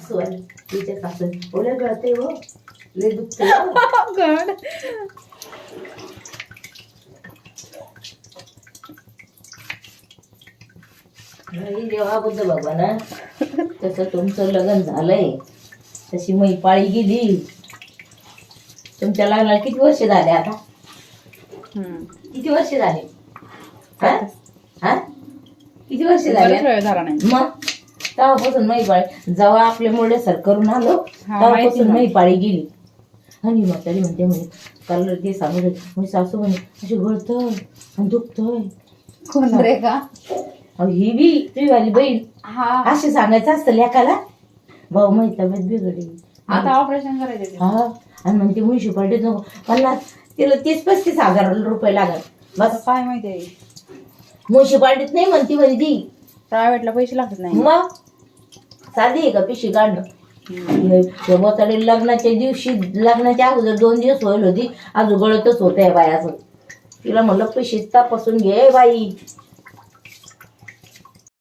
सासू आली तिच्या सासू ओले गळते हो लय दुखते हो. गड नाही जेव्हा बुद्ध बाबा ना तसं तुमचं लग्न झालंय तशी मै पाळी गेली. तुमच्या लग्नाला किती वर्ष झाले आता? किती वर्ष झाले? हा हा किती वर्ष झाले? वेळ झाला नाही. मग तेव्हापासून मै पाळी जेव्हा आपल्या मुळे सर करून आलो हा, तेव्हापासून माहिती मै पाळी गेली. आणि म्हातारी म्हणते म्हणे काल ते सांगत होते म्हणजे सासू म्हणे अशी गळतय आणि दुखतय. कोण रे का? ही बी तुझी वाली बहीण हा असे सांगायचं असतं लेकाला भाऊ माझी तब्येत बिघडली आता ऑपरेशन करायचे. हा आणि म्हणते म्युन्सिपाल्टीत नको 50 तिला 30-35 हजार रुपये लागत बस. काय माहितीये म्युन्सिपाल्टीत नाही म्हणती म्हणे ती प्रायव्हेटला पैसे लागत नाही. मग साधी आहे का पिशी काढणं बोताडे लग्नाच्या दिवशी लग्नाच्या अगोदर 2 दिवस होईल होती अजून गळतच होत आहे बायाचं. तिला म्हणलं पैसे तपासून घे बाई